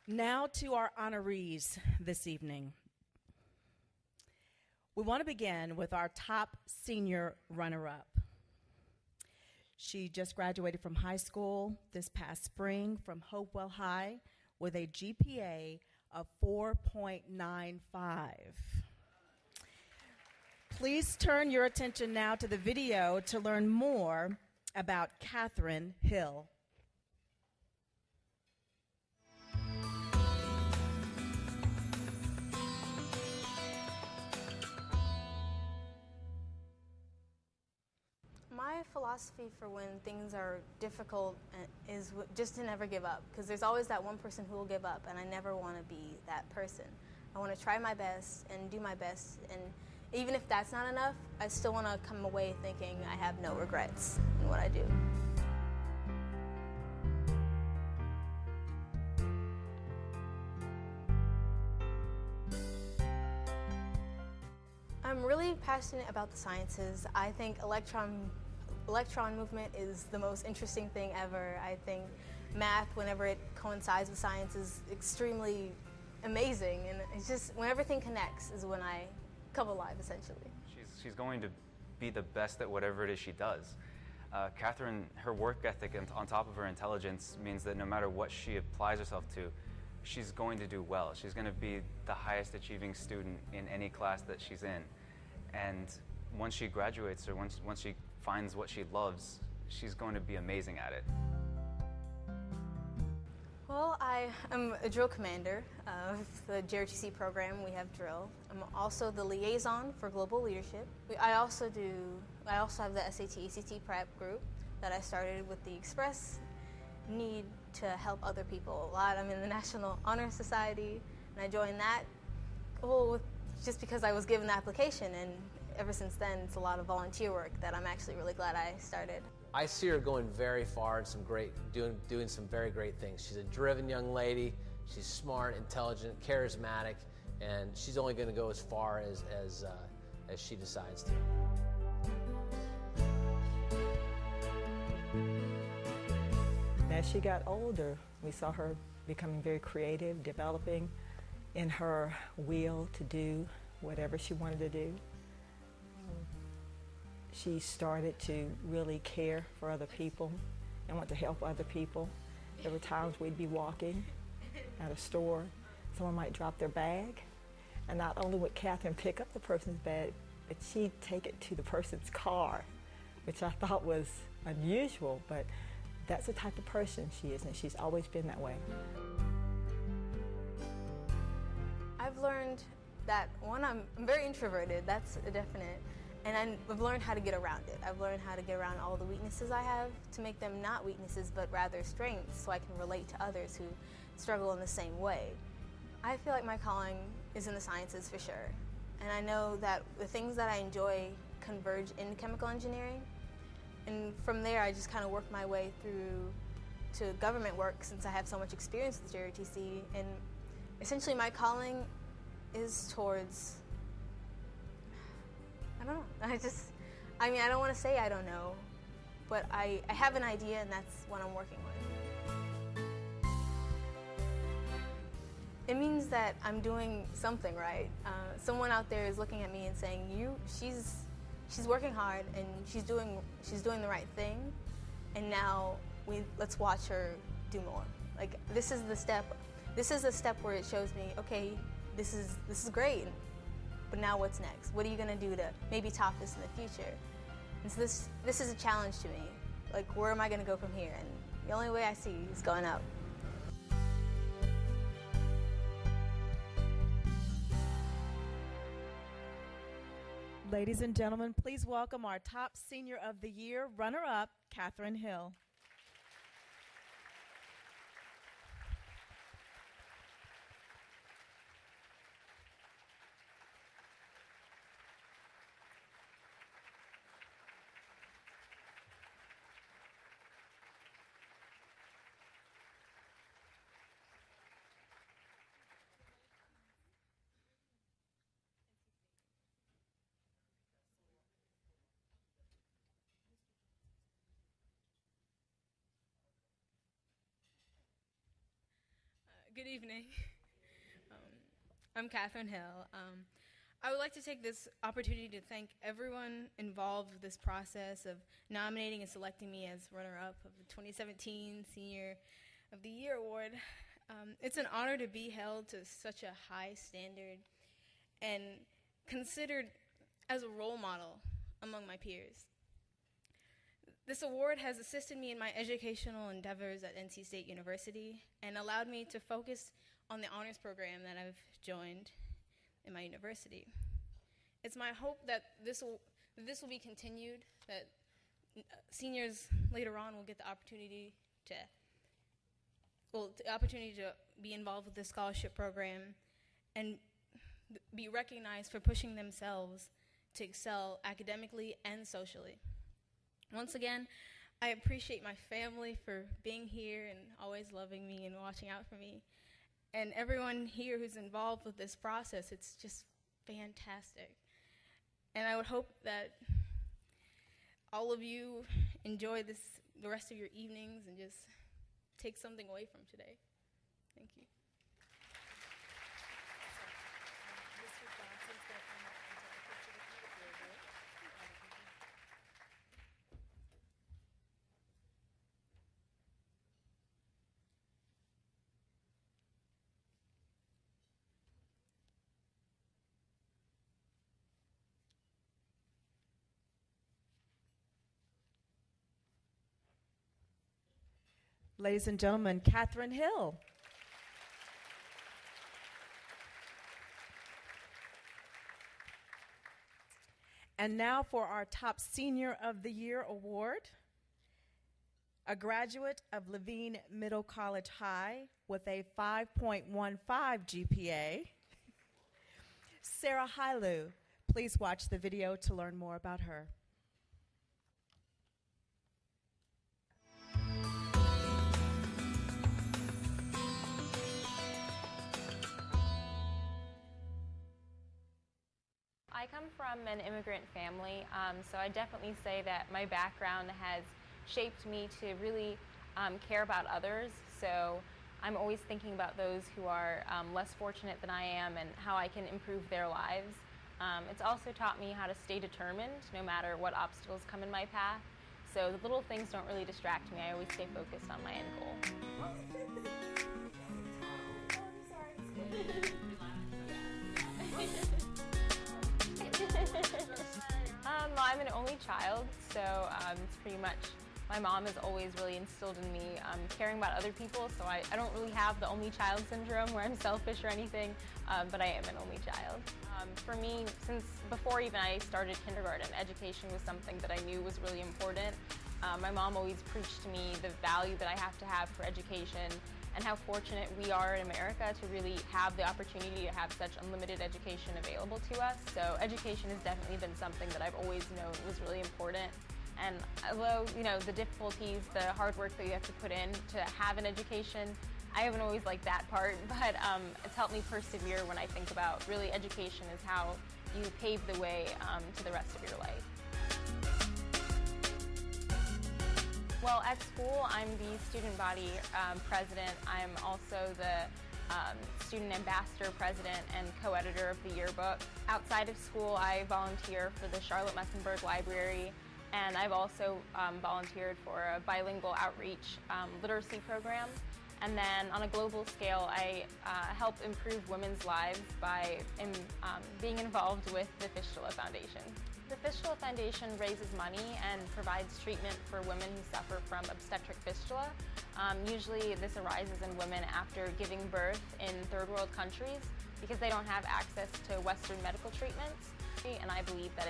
Now to our honorees this evening. We want to begin with our top senior runner-up. She just graduated from high school this past spring from Hopewell High with a GPA of 4.95. Please turn your attention now to the video to learn more about Catherine Hill. My philosophy for when things are difficult is just to never give up, because there's always that one person who will give up, and I never want to be that person. I want to try my best and do my best, and even if that's not enough, I still want to come away thinking I have no regrets in what I do. I'm really passionate about the sciences. I think electron movement is the most interesting thing ever. I think math, whenever it coincides with science, is extremely amazing, and it's just when everything connects is when I come alive, essentially. She's going to be the best at whatever it is she does. Catherine, her work ethic and on top of her intelligence means that no matter what she applies herself to, she's going to do well. She's going to be the highest achieving student in any class that she's in. And once she graduates, or once she finds what she loves, she's going to be amazing at it. Well, I am a drill commander of the JRTC program. We have drill. I'm also the liaison for global leadership. I also have the SAT, ACT prep group that I started with the express need to help other people a lot. I'm in the National Honor Society, and I joined that just because I was given the application, and ever since then it's a lot of volunteer work that I'm actually really glad I started. I see her going very far and doing some very great things. She's a driven young lady. She's smart, intelligent, charismatic, and she's only going to go as far as she decides to. As she got older, we saw her becoming very creative, developing in her will to do whatever she wanted to do. She started to really care for other people and want to help other people. There were times we'd be walking at a store, someone might drop their bag, and not only would Catherine pick up the person's bag, but she'd take it to the person's car, which I thought was unusual, but that's the type of person she is, and she's always been that way. I've learned that, one, I'm very introverted, that's a definite, and I've learned how to get around it. I've learned how to get around all the weaknesses I have to make them not weaknesses, but rather strengths, so I can relate to others who struggle in the same way. I feel like my calling is in the sciences for sure, and I know that the things that I enjoy converge in chemical engineering, and from there I just kind of work my way through to government work since I have so much experience with JRTC, and essentially my calling is towards, I don't know, I don't want to say I don't know, but I have an idea, and that's what I'm working with. It means that I'm doing something right. Someone out there is looking at me and saying, she's working hard and she's doing the right thing, and now let's watch her do more. Like, this is the step where it shows me, okay, this is great, but now what's next? What are you gonna do to maybe top this in the future? And so this is a challenge to me. Like, where am I gonna go from here? And the only way I see is going up. Ladies and gentlemen, please welcome our top senior of the year runner-up, Catherine Hill. Good evening. I'm Catherine Hill. I would like to take this opportunity to thank everyone involved with this process of nominating and selecting me as runner-up of the 2017 Senior of the Year Award. It's an honor to be held to such a high standard and considered as a role model among my peers. This award has assisted me in my educational endeavors at NC State University and allowed me to focus on the honors program that I've joined in my university. It's my hope that this will be continued, that seniors later on will get the opportunity to be involved with the scholarship program and be recognized for pushing themselves to excel academically and socially. Once again, I appreciate my family for being here and always loving me and watching out for me. And everyone here who's involved with this process, it's just fantastic. And I would hope that all of you enjoy the rest of your evenings and just take something away from today. Thank you. Ladies and gentlemen, Catherine Hill. And now for our top Senior of the Year award, a graduate of Levine Middle College High with a 5.15 GPA, Sarah Hailu. Please watch the video to learn more about her. I come from an immigrant family, so I definitely say that my background has shaped me to really care about others. So I'm always thinking about those who are less fortunate than I am and how I can improve their lives. It's also taught me how to stay determined no matter what obstacles come in my path. So the little things don't really distract me. I always stay focused on my end goal. I'm an only child, so it's pretty much, my mom has always really instilled in me caring about other people, so I don't really have the only child syndrome where I'm selfish or anything, but I am an only child. For me, since before even I started kindergarten, education was something that I knew was really important. My mom always preached to me the value that I have to have for education and how fortunate we are in America to really have the opportunity to have such unlimited education available to us. So education has definitely been something that I've always known was really important. And although, you know, the difficulties, the hard work that you have to put in to have an education, I haven't always liked that part, but it's helped me persevere when I think about really education is how you pave the way to the rest of your life. Well, at school, I'm the student body president. I'm also the student ambassador president and co-editor of the yearbook. Outside of school, I volunteer for the Charlotte Mecklenburg Library, and I've also volunteered for a bilingual outreach literacy program. And then on a global scale, I help improve women's lives by being involved with the Fistula Foundation. The Fistula Foundation raises money and provides treatment for women who suffer from obstetric fistula. Usually this arises in women after giving birth in third world countries because they don't have access to Western medical treatments. And I believe that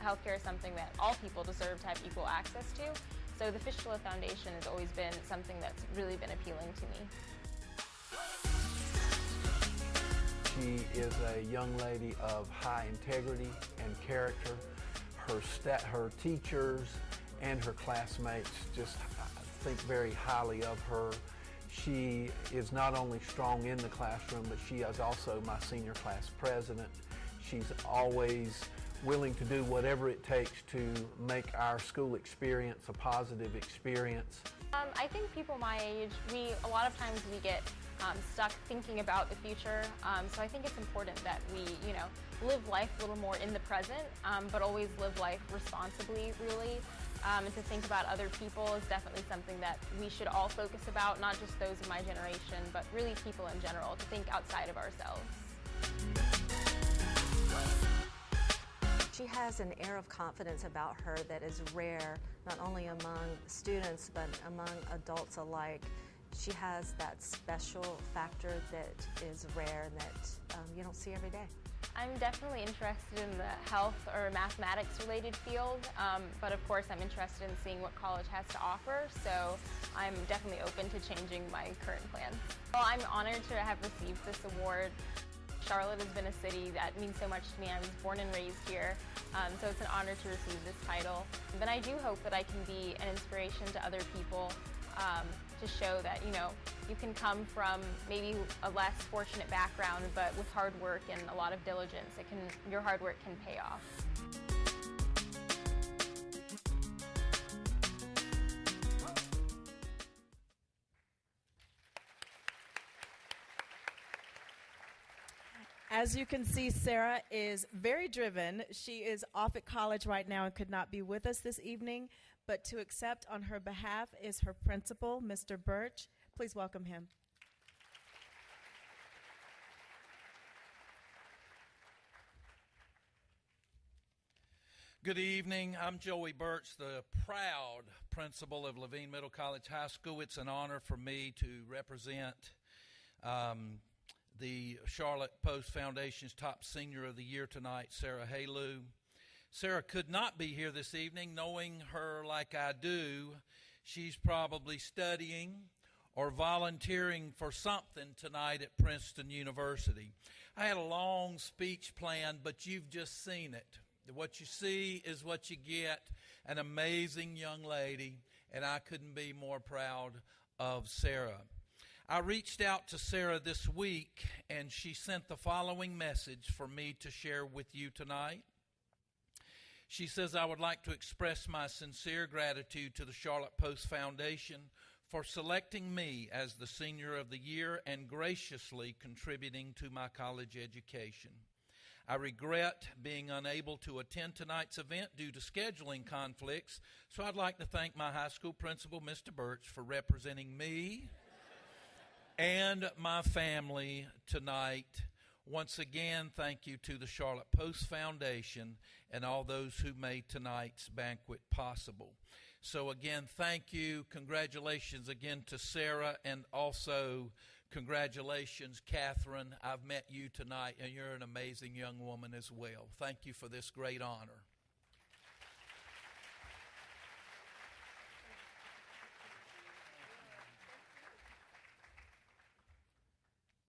healthcare is something that all people deserve to have equal access to. So the Fistula Foundation has always been something that's really been appealing to me. She is a young lady of high integrity and character. Her teachers and her classmates just think very highly of her. She is not only strong in the classroom, but she is also my senior class president. She's always willing to do whatever it takes to make our school experience a positive experience. I think people my age, a lot of times we get stuck thinking about the future. So I think it's important that we, live life a little more in the present, but always live life responsibly, really. And to think about other people is definitely something that we should all focus about, not just those of my generation, but really people in general, to think outside of ourselves. She has an air of confidence about her that is rare, not only among students, but among adults alike. She has that special factor that is rare and that you don't see every day. I'm definitely interested in the health or mathematics related field, but of course I'm interested in seeing what college has to offer, so I'm definitely open to changing my current plans. Well, I'm honored to have received this award. Charlotte has been a city that means so much to me. I was born and raised here, so it's an honor to receive this title. But I do hope that I can be an inspiration to other people, to show that, you can come from maybe a less fortunate background, but with hard work and a lot of diligence, your hard work can pay off. As you can see, Sarah is very driven. She is off at college right now and could not be with us this evening, but to accept on her behalf is her principal, Mr. Birch. Please welcome him. Good evening. I'm Joey Birch, the proud principal of Levine Middle College High School. It's an honor for me to represent the Charlotte Post Foundation's top senior of the year tonight, Sarah Halou. Sarah could not be here this evening. Knowing her like I do, she's probably studying or volunteering for something tonight at Princeton University. I had a long speech planned, but you've just seen it. What you see is what you get. An amazing young lady, and I couldn't be more proud of Sarah. I reached out to Sarah this week, and she sent the following message for me to share with you tonight. She says, I would like to express my sincere gratitude to the Charlotte Post Foundation for selecting me as the Senior of the Year and graciously contributing to my college education. I regret being unable to attend tonight's event due to scheduling conflicts, so I'd like to thank my high school principal, Mr. Birch, for representing me and my family tonight. Once again, thank you to the Charlotte Post Foundation and all those who made tonight's banquet possible. So again, thank you. Congratulations again to Sarah, and also congratulations, Catherine. I've met you tonight, and you're an amazing young woman as well. Thank you for this great honor.